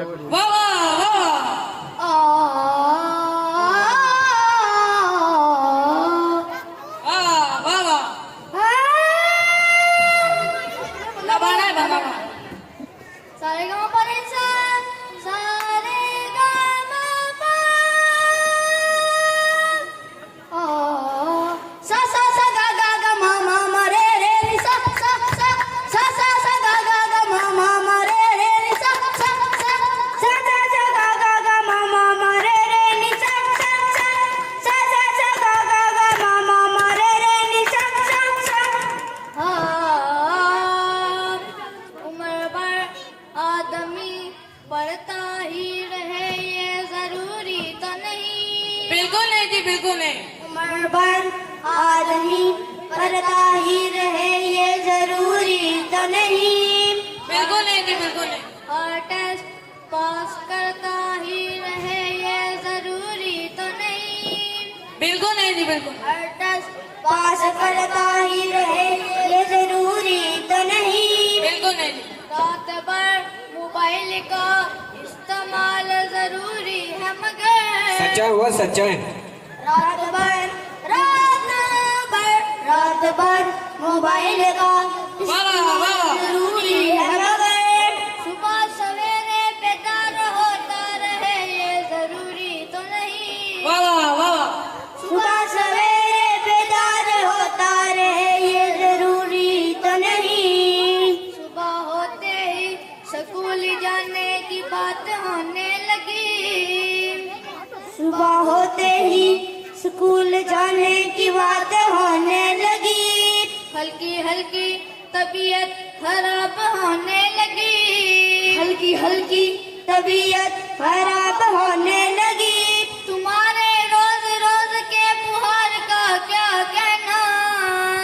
वाह वाह वाह वाह लबाड़ा लबाड़ा सारे गाँव पर इंसान सारे गाँव सा सा सा गा गा गा मा मा मा रे रे नी सा सा सा सा सा सा गा गा गा मा मा मा रे रे नी सा सा सा सा सा सा गा गा गा मा मा मा रे रे नी सा सा सा सा सा सा गा गा गा मा मा मा रे रे नी सा सा सा उम्र भर आदमी पढ़ता ही रहे ये जरूरी तो नहीं। बिल्कुल नहीं जी बिल्कुल नहीं। उम्र भर आदमी पढ़ता ही रहे ये जरूरी तो नहीं। बिल्कुल नहीं जी बिल्कुल नहीं। और टेस्ट पास करता ही रहे ये जरूरी तो नहीं। बिल्कुल नहीं जी बिल्कुल। हर टेस्ट पास करता ही रहे ये जरूरी तो नहीं। बिल्कुल नहीं जी। रात भर मोबाइल का इस्तेमाल जरूरी है मगर सच्चा हुआ सच्चा है। रात भर मोबाइल का इस्तेमाल जरूरी है मगर सुबह सवेरे बेदार होता रहे ये जरूरी तो नहीं। वाह वाह वाह सुबह सवेरे बेदार होता रहे ये जरूरी तो नहीं। सुबह होते ही स्कूल जाने की बात होने लगी। सुबह होते ही स्कूल जाने की बात होने लगी। हल्की हल्की तबीयत खराब होने लगी। हल्की हल्की तबीयत खराब होने लगी। तुम्हारे रोज रोज के बुहार का क्या कहना।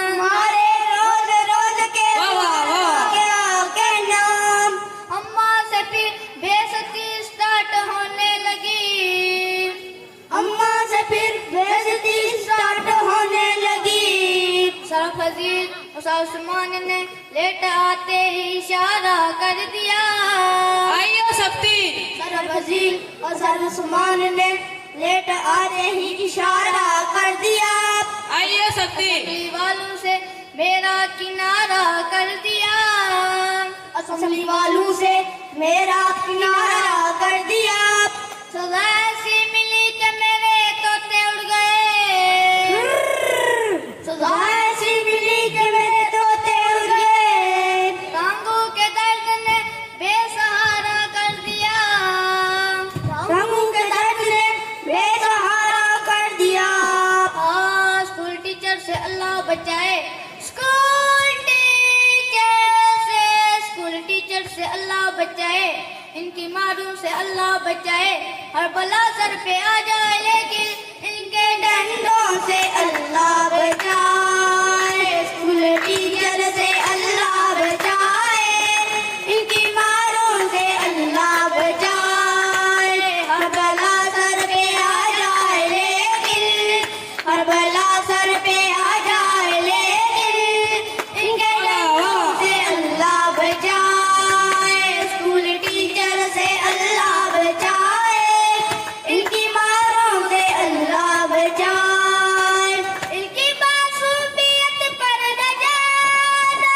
तुम्हारे रोज रोज के बुहार का क्या कहना। अम्मा से फिर बेइज्जती स्टार्ट होने लगी। अम्मा से फिर बेइज्जती स्टार्ट होने लगी। सरफजील उस्मान ने लेट आते ही इशारा कर दिया। आइयो शक्ति। सरफजील और सर उस्मान ने लेट आते ही इशारा कर दिया। आइयो शक्ति। असेंबली वालों से मेरा किनारा कर दिया। असेंबली वालों से मेरा किनारा कर दिया। सजा ऐसी मिली कि मेरे तोते उड़ गए। सजा ऐसी मिली कि मेरे तोते उड़ गए। टांगों के दर्द ने बेसहारा कर दिया। टांगों के दर्द ने बेसहारा कर दिया। स्कूल टीचर से अल्लाह बचाए। स्कूल टीचर से अल्लाह बचाए। इनकी मारूं से अल्लाह बचाए। हर बला सर पे आ जाए लेकिन इनके डंडों से अल्लाह बचाए। स्कूल टीचर से अल्लाह बचाए। इनकी मारूं से अल्लाह बचाए। हर बला सर पे आ जाए लेकिन हर बला सर पे आ जाए लेकिन इनके डंडों से अल्लाह बचाए। स्कूल टीचर से अल्लाह बचाए। इनकी मारों से अल्लाह बचाए। इनकी मासूमियत पर न जाना।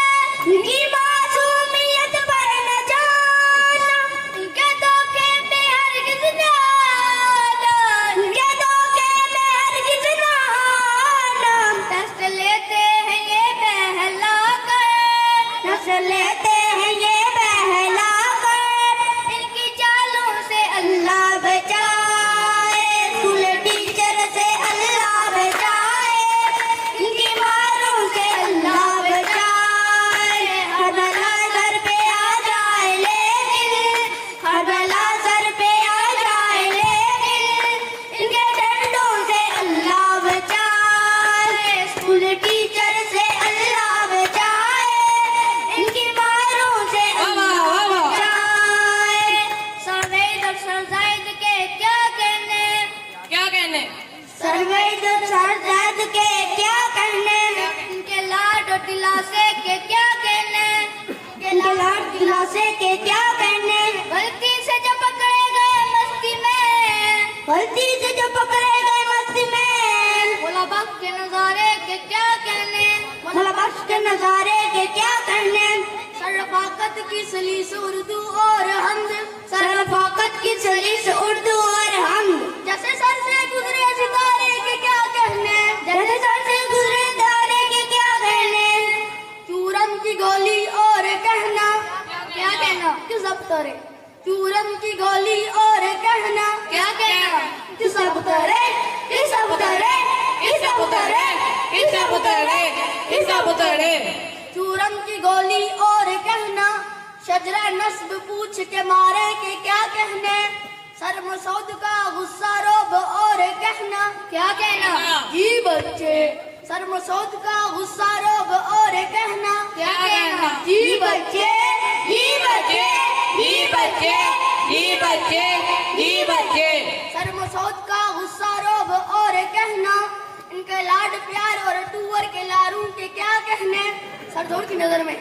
इनकी मासूमियत पर न जाना। इनके धोखे में हरगिज़ न आना। इनके धोखे में हरगिज़ न आना। टेस्ट लेते हैं ये बहला कर। टेस्ट लेते हैं ये बहला कर। इनकी चालों से अल्लाह बचाए। स्कूल टीचर से अल्लाह बचाए। इनकी मारों से अल्लाह बचाए। हर बला सर पे आ जाए लेकिन हर बला सर पे आ जाए लेकिन इनके डंडों से अल्लाह बचाए। स्कूल टीचर से अल्लाह बचाए। इनकी मारों से अल्लाह बचाए। सरवैद और सरजाइद के क्या कहने। क्या कहने। सरवैद और सरजाइद के क्या कहने। इनके लाड और दिलासे के क्या कहने। इनके लाड दिलासे के क्या कहने। गलती से जब रफाकत की सलीस उर्दू और हमद, रफाकत की सलीस उर्दू और हमद। जैसे सर से गुजरे सितारे के क्या कहने, जैसे सर से गुजरे तारे के क्या कहने। चूरन की गोली और कहना, क्या कहना कि सब तोरे। चूरन की गोली और कहना, क्या कहना कि सब तोरे, कि सब तोरे, कि सब तोरे, कि सब उतरे, कि सब उतरे। चूरन की गोली और कहना, शजरा नस्ब पूछ के मारे के क्या कहने। सर मसूद का गुस्सा रोब और कहना, क्या कहना जी बच्चे। सर मसूद का गुस्सा रोब और कहना, क्या कहना जी बच्चे, जी बच्चे, जी बच्चे, जी बच्चे, जी बच्चे। सर मसूद का गुस्सा रोब और कहना, इनके लाड प्यार और टूअर के लारू के क्या कहने। सर जोर की नजर में